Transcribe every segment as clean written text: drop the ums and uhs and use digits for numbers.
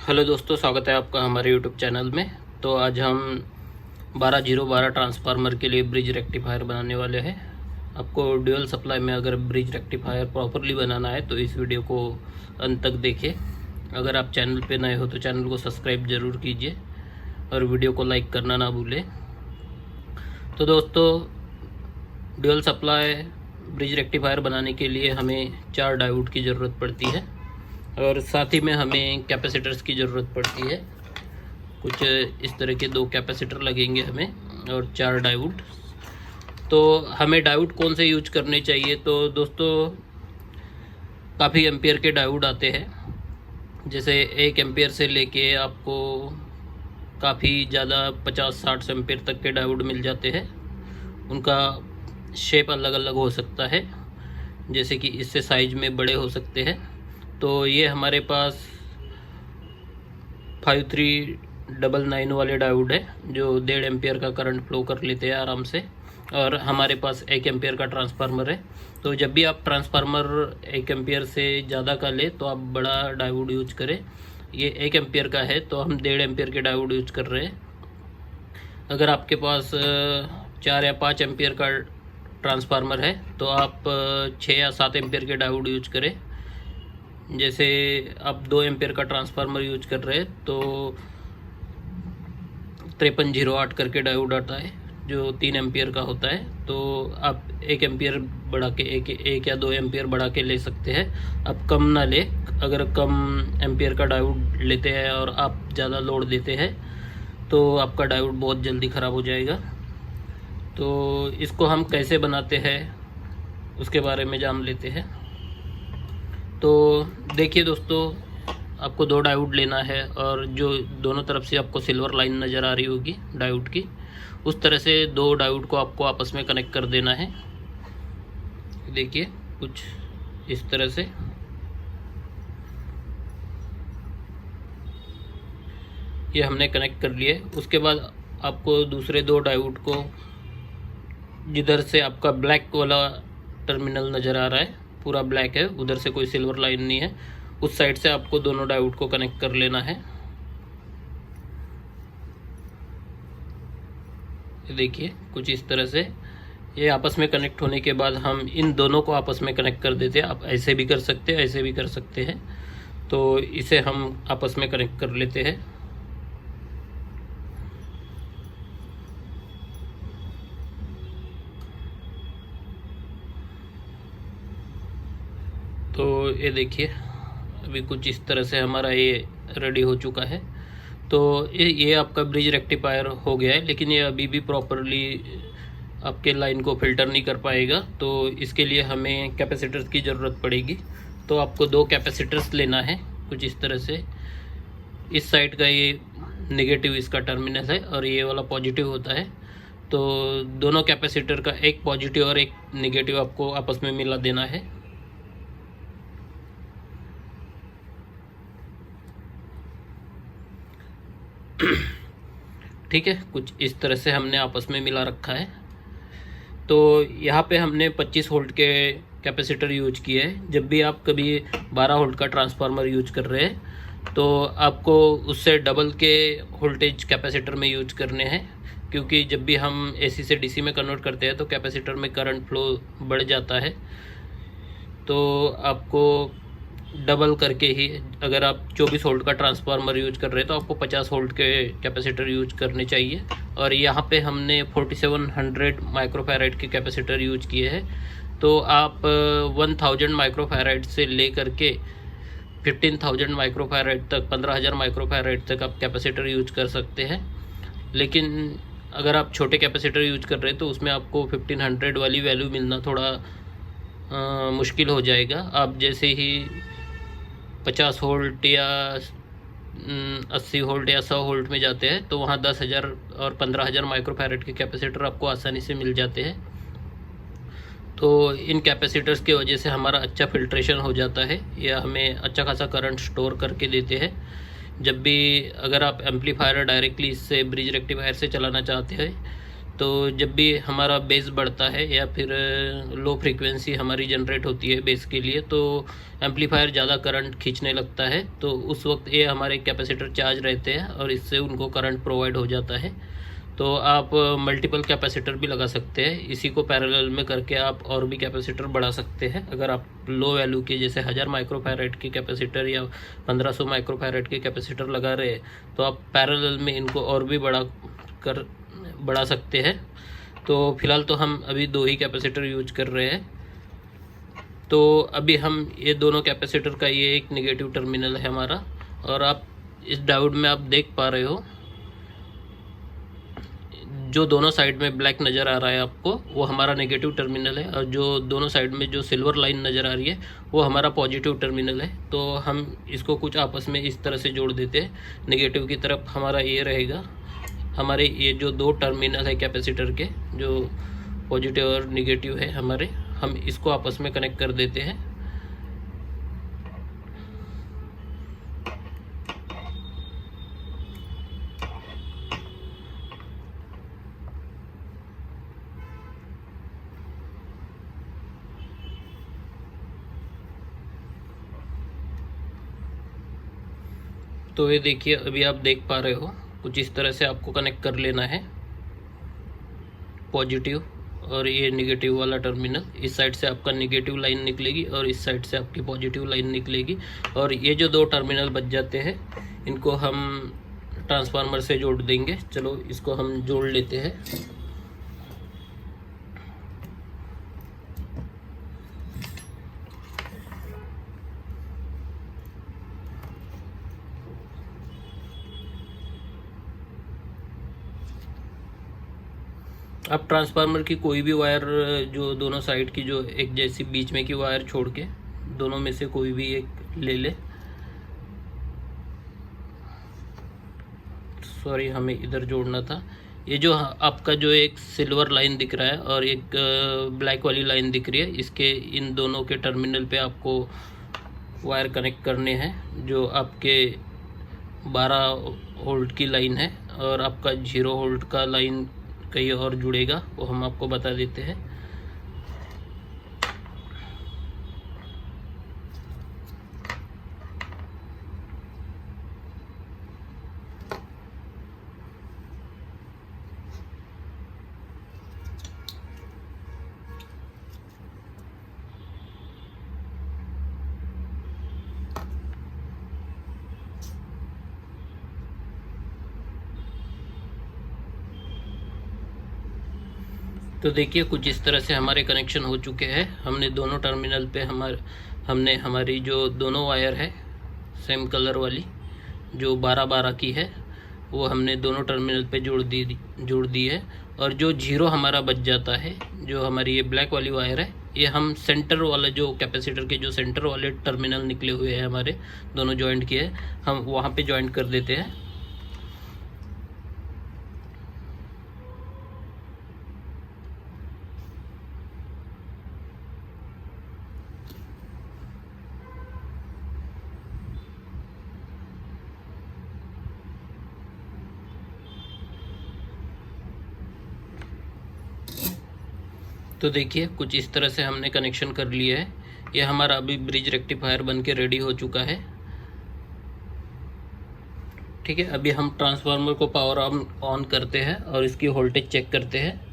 Hello दोस्तों, स्वागत है आपका हमारे यूट्यूब चैनल में। तो आज हम 12012 ट्रांसफार्मर के लिए ब्रिज रेक्टिफायर बनाने वाले हैं। आपको ड्यूअल सप्लाई में अगर ब्रिज रेक्टिफायर प्रॉपरली बनाना है तो इस वीडियो को अंत तक देखिए। अगर आप चैनल पे नए हो तो चैनल को सब्सक्राइब ज़रूर कीजिए और वीडियो को लाइक करना ना भूलें। तो दोस्तों, ड्यूअल सप्लाई ब्रिज रेक्टिफायर बनाने के लिए हमें 4 डायोड की ज़रूरत पड़ती है और साथ ही में हमें कैपेसिटर्स की ज़रूरत पड़ती है। कुछ इस तरह के 2 कैपेसिटर लगेंगे हमें और 4 डायोड। तो हमें डायोड कौन से यूज करने चाहिए? तो दोस्तों, काफ़ी एम्पियर के डायोड आते हैं। जैसे 1 एम्पियर से लेके आपको काफ़ी ज़्यादा 50-60 एम्पियर तक के डायोड मिल जाते हैं। उनका शेप अलग अलग हो सकता है, जैसे कि इससे साइज में बड़े हो सकते हैं। तो ये हमारे पास 5399 वाले डायोड है जो 1.5 एम्पियर का करंट फ्लो कर लेते हैं आराम से। और हमारे पास 1 एम्पियर का ट्रांसफार्मर है। तो जब भी आप ट्रांसफार्मर 1 एम्पियर से ज़्यादा का ले तो आप बड़ा डायोड यूज करें। ये 1 एम्पियर का है तो हम 1.5 एम्पियर के डायोड यूज कर रहे हैं। अगर आपके पास 4 या 5 एम्पियर का ट्रांसफार्मर है तो आप 6 या 7 एम्पियर के डायोड यूज करें। जैसे आप 2 एम्पियर का ट्रांसफार्मर यूज कर रहे हैं तो 5308 करके डायोड आता है जो 3 एम्पियर का होता है। तो आप 1 एम्पियर बढ़ा के एक या 2 एम्पियर बढ़ा के ले सकते हैं। आप कम ना ले। अगर कम एम्पियर का डायोड लेते हैं और आप ज़्यादा लोड देते हैं तो आपका डायोड बहुत जल्दी ख़राब हो जाएगा। तो इसको हम कैसे बनाते हैं उसके बारे में जान लेते हैं। तो देखिए दोस्तों, आपको 2 डायोड लेना है और जो दोनों तरफ से आपको सिल्वर लाइन नज़र आ रही होगी डायोड की, उस तरह से 2 डायोड को आपको आपस में कनेक्ट कर देना है। देखिए कुछ इस तरह से। ये हमने कनेक्ट कर लिए। उसके बाद आपको दूसरे 2 डायोड को, जिधर से आपका ब्लैक वाला टर्मिनल नज़र आ रहा है, पूरा ब्लैक है, उधर से कोई सिल्वर लाइन नहीं है, उस साइड से आपको दोनों डायोड को कनेक्ट कर लेना है। देखिए कुछ इस तरह से। ये आपस में कनेक्ट होने के बाद हम इन दोनों को आपस में कनेक्ट कर देते हैं। आप ऐसे भी कर सकते हैं, ऐसे भी कर सकते हैं। तो इसे हम आपस में कनेक्ट कर लेते हैं। तो ये देखिए अभी कुछ इस तरह से हमारा ये रेडी हो चुका है। तो ये आपका ब्रिज रेक्टिफायर हो गया है, लेकिन ये अभी भी प्रॉपरली आपके लाइन को फ़िल्टर नहीं कर पाएगा। तो इसके लिए हमें कैपेसिटर्स की ज़रूरत पड़ेगी। तो आपको 2 कैपेसिटर्स लेना है कुछ इस तरह से। इस साइड का ये नेगेटिव इसका टर्मिनल है और ये वाला पॉजिटिव होता है। तो दोनों कैपेसिटर का एक पॉजिटिव और एक नेगेटिव आपको आपस में मिला देना है। ठीक है, कुछ इस तरह से हमने आपस में मिला रखा है। तो यहाँ पे हमने 25 वोल्ट के कैपेसिटर यूज किए हैं। जब भी आप कभी 12 वोल्ट का ट्रांसफार्मर यूज कर रहे हैं तो आपको उससे डबल के वोल्टेज कैपेसिटर में यूज करने हैं, क्योंकि जब भी हम एसी से डीसी में कन्वर्ट करते हैं तो कैपेसिटर में करंट फ्लो बढ़ जाता है। तो आपको डबल करके ही, अगर आप 24 वोल्ट का ट्रांसफार्मर यूज कर रहे हैं तो आपको 50 वोल्ट के कैपेसिटर यूज करने चाहिए। और यहाँ पे हमने 4700 माइक्रोफैराड के कैपेसिटर यूज किए हैं। तो आप 1000 माइक्रोफैराड से लेकर के 15000 माइक्रोफैराड तक, 15000 माइक्रोफैराड तक आप कैपेसिटर यूज कर सकते हैं। लेकिन अगर आप छोटे कैपेसिटर यूज कर रहे हैं तो उसमें आपको 1500 वाली वैल्यू मिलना थोड़ा मुश्किल हो जाएगा। आप जैसे ही 50 वोल्ट या 80 वोल्ट या 100 वोल्ट में जाते हैं तो वहाँ 10,000 और 15,000 माइक्रोफैराड के कैपेसिटर आपको आसानी से मिल जाते हैं। तो इन कैपेसिटर्स की वजह से हमारा अच्छा फिल्ट्रेशन हो जाता है या हमें अच्छा खासा करंट स्टोर करके देते हैं। जब भी अगर आप एम्पलीफायर डायरेक्टली इससे ब्रिज रेक्टिफायर से चलाना चाहते हैं तो जब भी हमारा बेस बढ़ता है या फिर लो फ्रीक्वेंसी हमारी जनरेट होती है बेस के लिए, तो एम्पलीफायर ज़्यादा करंट खींचने लगता है, तो उस वक्त ये हमारे कैपेसिटर चार्ज रहते हैं और इससे उनको करंट प्रोवाइड हो जाता है। तो आप मल्टीपल कैपेसिटर भी लगा सकते हैं। इसी को पैरेलल में करके आप और भी कैपेसिटर बढ़ा सकते हैं। अगर आप लो वैल्यू के जैसे 1000 माइक्रोफैरेड की कैपेसिटर या 1500 माइक्रोफैरेड के कैपेसिटर लगा रहे हैं, तो आप पैरेलल में इनको और भी बढ़ा सकते हैं। तो फिलहाल तो हम अभी 2 ही कैपेसिटर यूज कर रहे हैं। तो अभी हम ये दोनों कैपेसिटर का ये एक नेगेटिव टर्मिनल है हमारा, और आप इस डायोड में आप देख पा रहे हो जो दोनों साइड में ब्लैक नज़र आ रहा है आपको, वो हमारा नेगेटिव टर्मिनल है, और जो दोनों साइड में जो सिल्वर लाइन नज़र आ रही है वो हमारा पॉजिटिव टर्मिनल है। तो हम इसको कुछ आपस में इस तरह से जोड़ देते हैं। नेगेटिव की तरफ हमारा ये रहेगा, हमारे ये जो 2 टर्मिनल है कैपेसिटर के, जो पॉजिटिव और नेगेटिव है हमारे, हम इसको आपस में कनेक्ट कर देते हैं। तो ये देखिए, अभी आप देख पा रहे हो कुछ इस तरह से आपको कनेक्ट कर लेना है, पॉजिटिव और ये नेगेटिव वाला टर्मिनल। इस साइड से आपका नेगेटिव लाइन निकलेगी और इस साइड से आपकी पॉजिटिव लाइन निकलेगी, और ये जो 2 टर्मिनल बच जाते हैं इनको हम ट्रांसफार्मर से जोड़ देंगे। चलो इसको हम जोड़ लेते हैं। आप ट्रांसफार्मर की कोई भी वायर, जो दोनों साइड की जो एक जैसी बीच में की वायर छोड़ के दोनों में से कोई भी एक ले ले। सॉरी, हमें इधर जोड़ना था। ये जो आपका जो एक सिल्वर लाइन दिख रहा है और एक ब्लैक वाली लाइन दिख रही है, इसके इन दोनों के टर्मिनल पे आपको वायर कनेक्ट करने हैं। जो आपके 12 वोल्ट की लाइन है और आपका 0 वोल्ट का लाइन कहीं और जुड़ेगा, वो हम आपको बता देते हैं। तो देखिए, कुछ इस तरह से हमारे कनेक्शन हो चुके हैं। हमने दोनों टर्मिनल पे हमने हमारी जो दोनों वायर है सेम कलर वाली जो 12-12 की है, वो हमने दोनों टर्मिनल पे जोड़ दी है। और जो 0 हमारा बच जाता है, जो हमारी ये ब्लैक वाली वायर है, ये हम सेंटर वाला जो कैपेसिटर के जो सेंटर वाले टर्मिनल निकले हुए हैं हमारे दोनों जॉइंट किए, हम वहाँ पे जॉइंट कर देते हैं। तो देखिए, कुछ इस तरह से हमने कनेक्शन कर लिया है। ये हमारा अभी ब्रिज रेक्टिफायर बन के रेडी हो चुका है। ठीक है, अभी हम ट्रांसफार्मर को पावर ऑन करते हैं और इसकी वोल्टेज चेक करते हैं।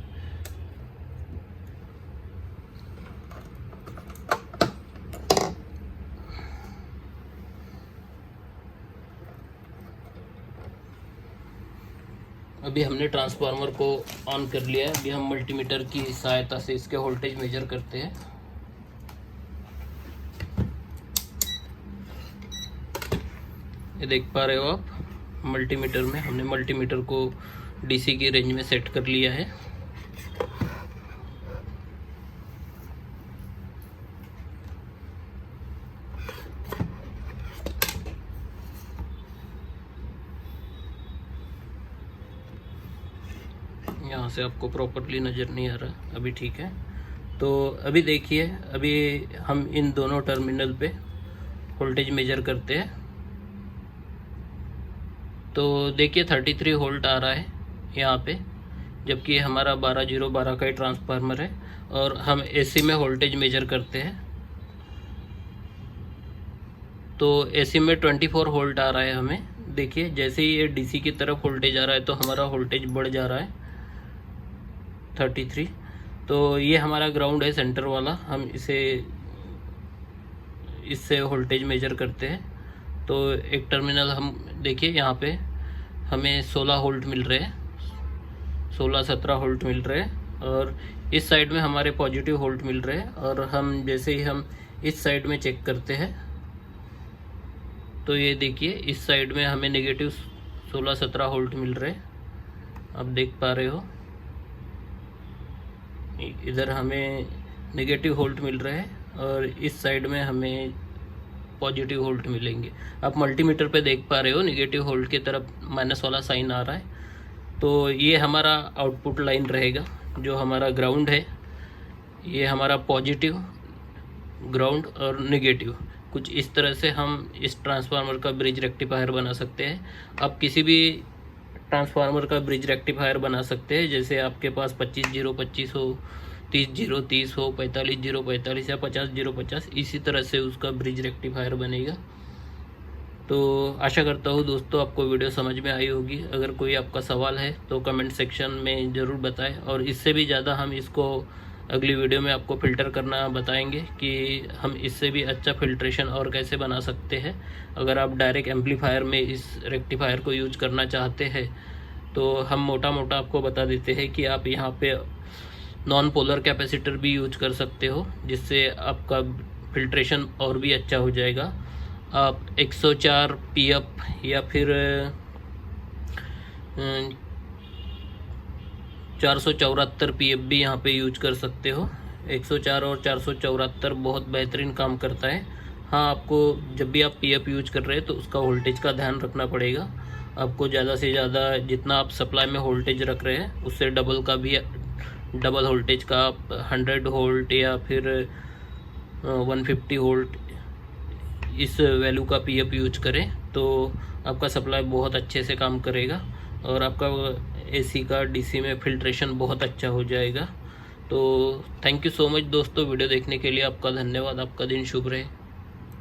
अभी हमने ट्रांसफार्मर को ऑन कर लिया है। अभी हम मल्टीमीटर की सहायता से इसके वोल्टेज मेजर करते हैं। ये देख पा रहे हो आप, मल्टीमीटर में हमने मल्टीमीटर को डीसी की रेंज में सेट कर लिया है। यहाँ से आपको प्रॉपर्ली नज़र नहीं आ रहा, अभी ठीक है। तो अभी देखिए, अभी हम इन दोनों टर्मिनल पे वोल्टेज मेजर करते हैं। तो देखिए 33 वोल्ट आ रहा है यहाँ पे। जबकि हमारा 12012 का ही ट्रांसफार्मर है। और हम एसी में वोल्टेज मेजर करते हैं, तो एसी में 24 वोल्ट आ रहा है हमें। देखिए जैसे ही ये डीसी की तरफ वोल्टेज आ रहा है तो हमारा वोल्टेज बढ़ जा रहा है 33। तो ये हमारा ग्राउंड है सेंटर वाला, हम इससे वोल्टेज मेजर करते हैं। तो एक टर्मिनल हम देखिए यहाँ पे हमें 16 वोल्ट मिल रहे हैं, 16-17 वोल्ट मिल रहे हैं। और इस साइड में हमारे पॉजिटिव वोल्ट मिल रहे हैं। और हम जैसे ही हम इस साइड में चेक करते हैं तो ये देखिए इस साइड में हमें नेगेटिव 16-17 वोल्ट मिल रहे हैं, आप देख पा रहे हो। इधर हमें नेगेटिव वोल्ट मिल रहे हैं और इस साइड में हमें पॉजिटिव वोल्ट मिलेंगे। आप मल्टीमीटर पे देख पा रहे हो नेगेटिव वोल्ट की तरफ माइनस वाला साइन आ रहा है। तो ये हमारा आउटपुट लाइन रहेगा, जो हमारा ग्राउंड है। ये हमारा पॉजिटिव, ग्राउंड और नेगेटिव, कुछ इस तरह से हम इस ट्रांसफार्मर का ब्रिज रेक्टिफायर बना सकते हैं। आप किसी भी ट्रांसफार्मर का ब्रिज रेक्टिफायर बना सकते हैं, जैसे आपके पास 25-0-25 हो, 30-0-30 हो, 45-0-45 या 50-0-50, इसी तरह से उसका ब्रिज रेक्टिफायर बनेगा। तो आशा करता हूँ दोस्तों आपको वीडियो समझ में आई होगी। अगर कोई आपका सवाल है तो कमेंट सेक्शन में ज़रूर बताएं, और इससे भी ज़्यादा हम इसको अगली वीडियो में आपको फ़िल्टर करना बताएंगे कि हम इससे भी अच्छा फ़िल्ट्रेशन और कैसे बना सकते हैं। अगर आप डायरेक्ट एम्पलीफायर में इस रेक्टिफायर को यूज करना चाहते हैं तो हम मोटा मोटा आपको बता देते हैं कि आप यहाँ पे नॉन पोलर कैपेसिटर भी यूज कर सकते हो, जिससे आपका फ़िल्ट्रेशन और भी अच्छा हो जाएगा। आप 104 पीएफ या फिर 474 पीएफ भी यहाँ पे यूज कर सकते हो। 104 और 474 बहुत बेहतरीन काम करता है। हाँ, आपको जब भी आप पीएफ यूज कर रहे हैं तो उसका वोल्टेज का ध्यान रखना पड़ेगा। आपको ज़्यादा से ज़्यादा जितना आप सप्लाई में वोल्टेज रख रहे हैं उससे डबल वोल्टेज का आप 100 वोल्ट या फिर 150 वोल्ट इस वैल्यू का पीएफ यूज करें तो आपका सप्लाई बहुत अच्छे से काम करेगा और आपका एसी का डीसी में फ़िल्ट्रेशन बहुत अच्छा हो जाएगा। तो थैंक यू सो मच दोस्तों, वीडियो देखने के लिए आपका धन्यवाद। आपका दिन शुभ रहे।